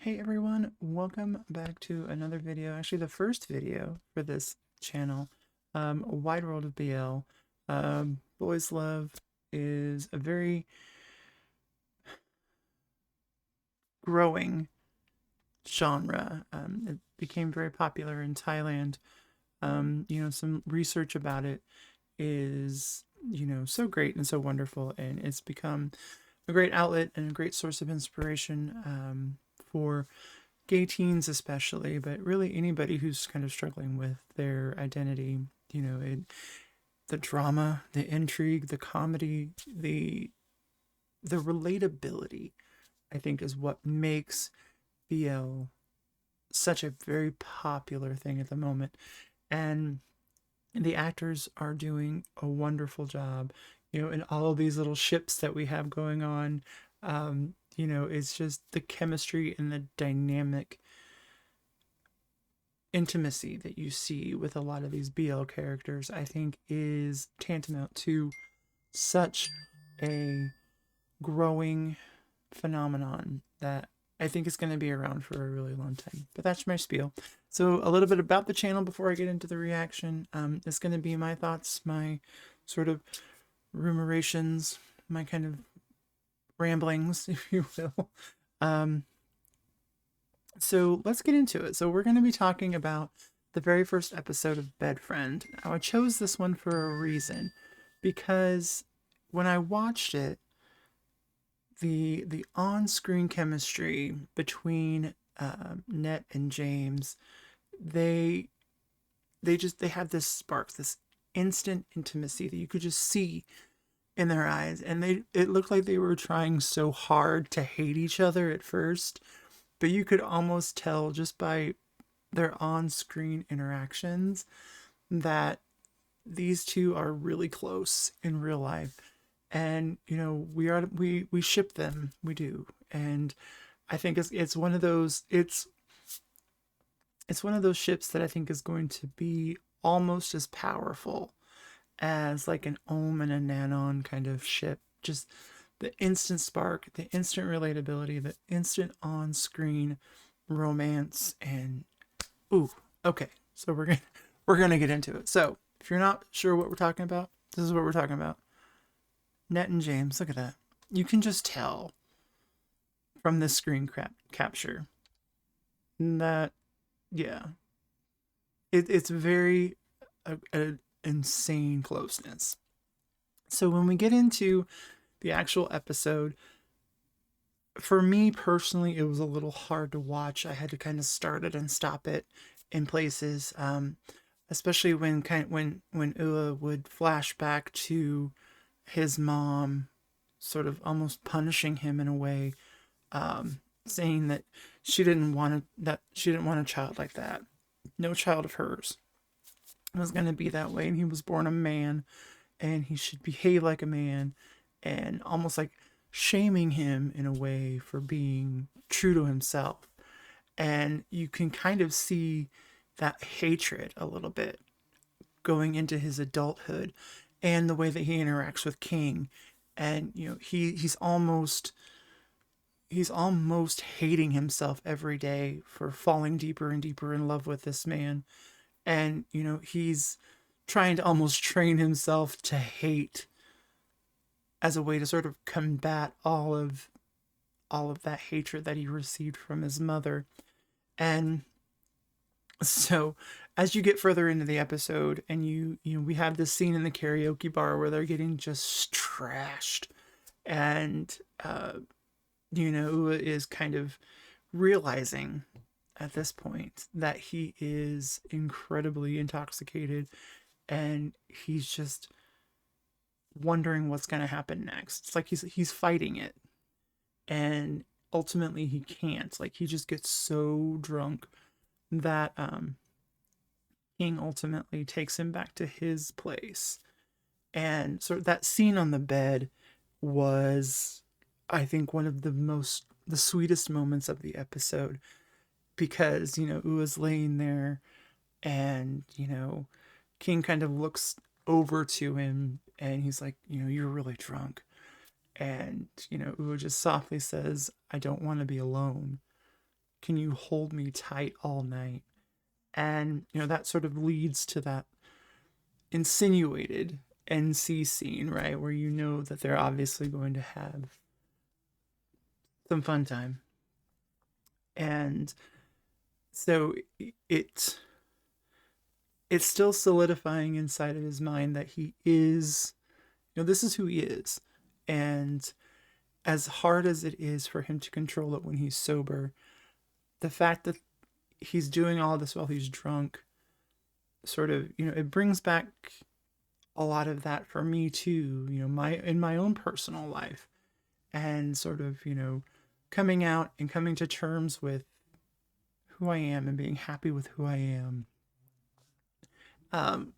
Hey everyone, welcome back to another video. Actually, the first video for this channel, WideWorldBL. Boys Love is a very growing genre. It became very popular in Thailand. Some research about it is, so great and so wonderful, and it's become a great outlet and a great source of inspiration for gay teens especially, but really anybody who's kind of struggling with their identity. The drama, the intrigue, the comedy, the relatability, I think, is what makes BL such a very popular thing at the moment. And the actors are doing a wonderful job, in all of these little ships that we have going on. It's just the chemistry and the dynamic intimacy that you see with a lot of these BL characters, I think, is tantamount to such a growing phenomenon that I think is going to be around for a really long time. But that's my spiel. So a little bit about the channel before I get into the reaction. It's going to be my thoughts, my sort of rumorations, my kind of ramblings, if you will. So let's get into it. So we're going to be talking about the very first episode of Bed Friend. Now, I chose this one for a reason, because when I watched it, the on-screen chemistry between Net and James, they they have this spark, this instant intimacy that you could just see in their eyes, and it looked like they were trying so hard to hate each other at first, but you could almost tell just by their on-screen interactions that these two are really close in real life. And we ship them, we do. And I think it's one of those it's one of those ships that I think is going to be almost as powerful as like an Ohm and a Nanon kind of ship. Just the instant spark, the instant relatability, the instant on-screen romance, and ooh, okay. So we're gonna get into it. So if you're not sure what we're talking about, this is what we're talking about. Net and James, look at that. You can just tell from this screen capture that, yeah, it's very a insane closeness. So when we get into the actual episode, for me personally, it was a little hard to watch. I had to kind of start it and stop it in places, especially when Ua would flash back to his mom, sort of almost punishing him in a way, saying that she didn't want a child like that. No child of hers was going to be that way, and he was born a man, and he should behave like a man, and almost like shaming him in a way for being true to himself. And you can kind of see that hatred a little bit going into his adulthood, and the way that he interacts with King. And he's almost hating himself every day for falling deeper and deeper in love with this man. And he's trying to almost train himself to hate as a way to sort of combat all of that hatred that he received from his mother. And so as you get further into the episode, and we have this scene in the karaoke bar where they're getting just trashed, and Ua is kind of realizing at this point that he is incredibly intoxicated, and he's just wondering what's going to happen next. It's like he's fighting it, and ultimately he can't. Like, he just gets so drunk that King ultimately takes him back to his place. And so that scene on the bed was, I think, one of the sweetest moments of the episode, because Ua's laying there, and King kind of looks over to him, and he's like, you're really drunk. And Ua just softly says, I don't want to be alone. Can you hold me tight all night? And, that sort of leads to that insinuated NC scene, right? Where you know that they're obviously going to have some fun time. And so it it's still solidifying inside of his mind that he is, this is who he is. And as hard as it is for him to control it when he's sober, the fact that he's doing all this while he's drunk sort of, it brings back a lot of that for me too, my in my own personal life, and sort of, coming out and coming to terms with who I am and being happy with who I am.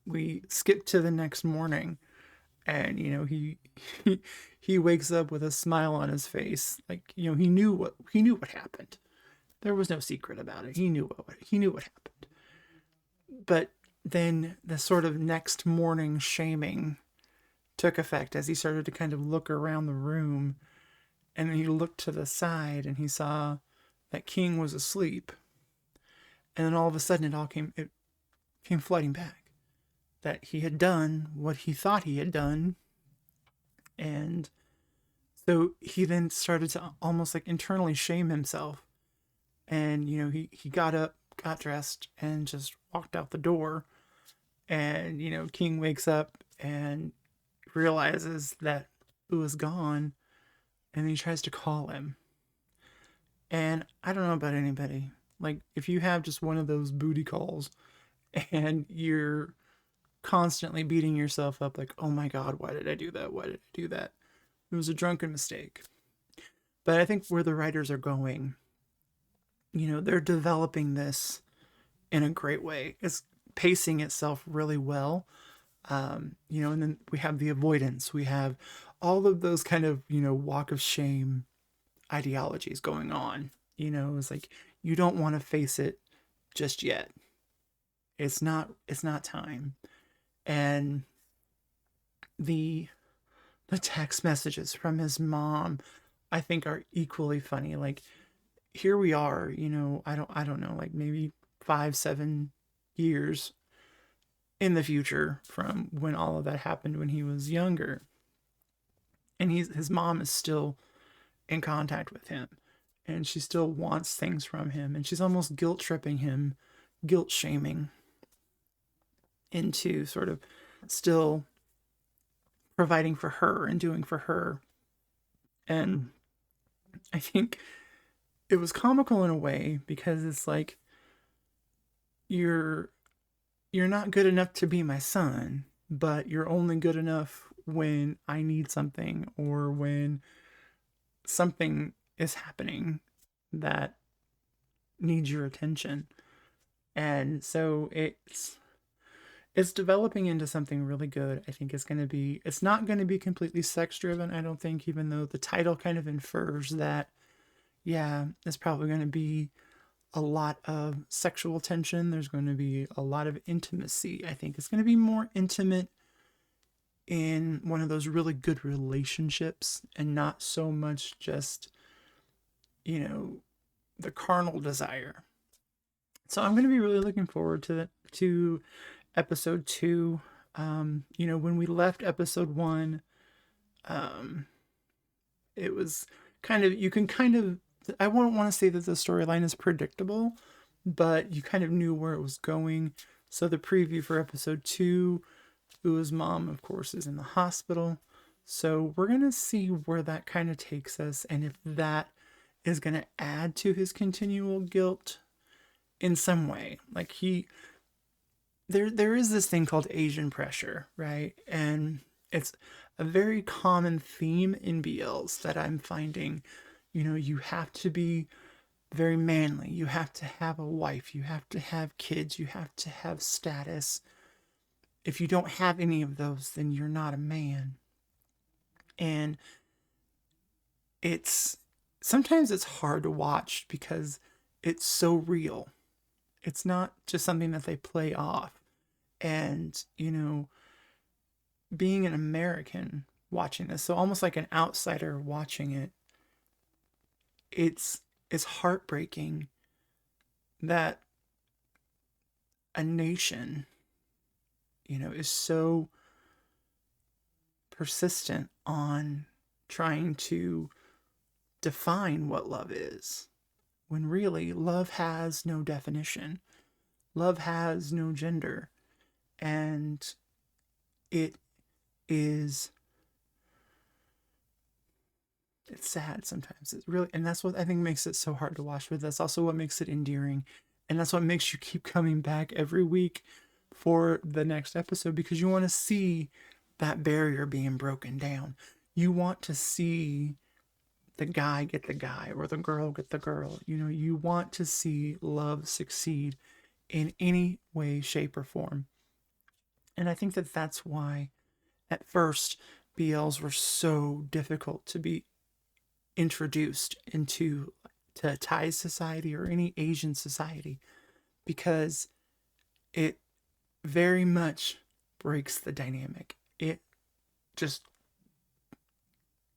We skip to the next morning, and he he wakes up with a smile on his face, like he knew what happened. There was no secret about it. He knew what happened. But then the sort of next morning shaming took effect as he started to kind of look around the room, and then he looked to the side and he saw that King was asleep. And then all of a sudden it came flooding back that he had done what he thought he had done. And so he then started to almost like internally shame himself. And, he got up, got dressed, and just walked out the door. And, King wakes up and realizes that it was gone. And he tries to call him. And I don't know about anybody. Like, if you have just one of those booty calls and you're constantly beating yourself up, like, oh my God, why did I do that? Why did I do that? It was a drunken mistake. But I think where the writers are going, they're developing this in a great way. It's pacing itself really well. And then we have the avoidance. We have all of those kind of, walk of shame ideologies going on. It's like you don't want to face it just yet. It's not time. And the text messages from his mom, I think, are equally funny. Like, here we are, I don't know, like maybe 5-7 years in the future from when all of that happened when he was younger, and his mom is still in contact with him, and she still wants things from him, and she's almost guilt tripping him, guilt shaming into sort of still providing for her and doing for her. And I think it was comical in a way because it's like you're not good enough to be my son, but you're only good enough when I need something or when something is happening that needs your attention. And so it's developing into something really good. I think it's not going to be completely sex driven, I don't think, even though the title kind of infers that, yeah, it's probably going to be a lot of sexual tension. There's going to be a lot of intimacy. I think it's going to be more intimate in one of those really good relationships and not so much just, the carnal desire. So I'm going to be really looking forward to episode 2. When we left episode 1, um, it was you can kind of, I wouldn't want to say that the storyline is predictable, but you kind of knew where it was going. So the preview for episode 2, Ua's mom, of course, is in the hospital. So we're going to see where that kind of takes us, and if that is going to add to his continual guilt in some way. Like there is this thing called Asian pressure, right? And it's a very common theme in BLs that I'm finding. You have to be very manly. You have to have a wife. You have to have kids. You have to have status. If you don't have any of those, then you're not a man. And sometimes it's hard to watch because it's so real. It's not just something that they play off. And, being an American watching this, so almost like an outsider watching it, it's heartbreaking that a nation, is so persistent on trying to define what love is, when really love has no definition. Love has no gender. And it is, it's sad sometimes. It's really, and that's what I think makes it so hard to watch, but that's also what makes it endearing. And that's what makes you keep coming back every week for the next episode, because you want to see that barrier being broken down. You want to see the guy get the guy or the girl get the girl. You want to see love succeed in any way, shape, or form. And I think that that's why at first BLs were so difficult to be introduced into to Thai society or any Asian society, because it very much breaks the dynamic. It just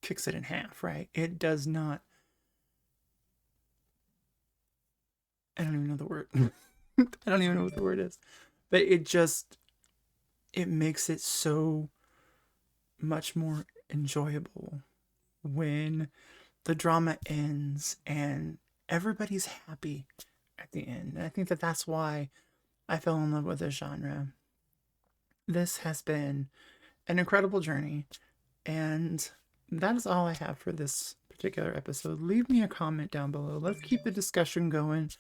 kicks it in half, right? It does not. I don't even know the word. I don't even know what the word is. But it makes it so much more enjoyable when the drama ends and everybody's happy at the end. And I think that that's why I fell in love with this genre. This has been an incredible journey, and that is all I have for this particular episode. Leave me a comment down below. Let's keep the discussion going.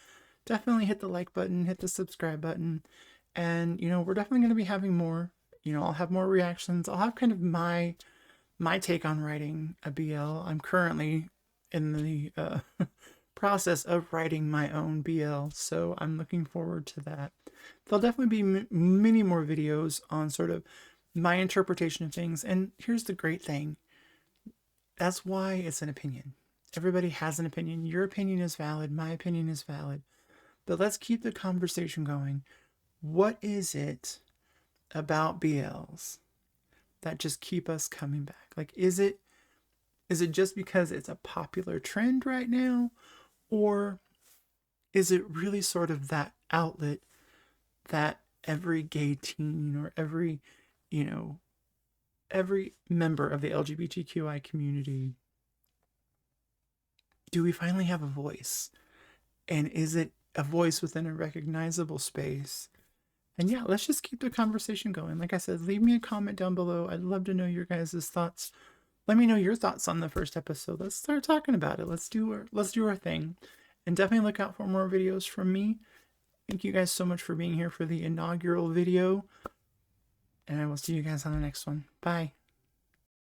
Definitely hit the like button, hit the subscribe button, and we're definitely going to be having more. I'll have more reactions. I'll have kind of my take on writing a BL. I'm currently in the process of writing my own BL, so I'm looking forward to that. There'll definitely be many more videos on sort of my interpretation of things. And here's the great thing. That's why it's an opinion. Everybody has an opinion. Your opinion is valid. My opinion is valid. But let's keep the conversation going. What is it about BLs that just keep us coming back? Like, is it just because it's a popular trend right now? Or is it really sort of that outlet that every gay teen or every member of the LGBTQI community, do we finally have a voice? And is it a voice within a recognizable space? And yeah, let's just keep the conversation going. Like I said, leave me a comment down below. I'd love to know your guys' thoughts. Let me know your thoughts on the first episode. Let's start talking about it. Let's do our thing. And definitely look out for more videos from me. Thank you guys so much for being here for the inaugural video. And I will see you guys on the next one. Bye.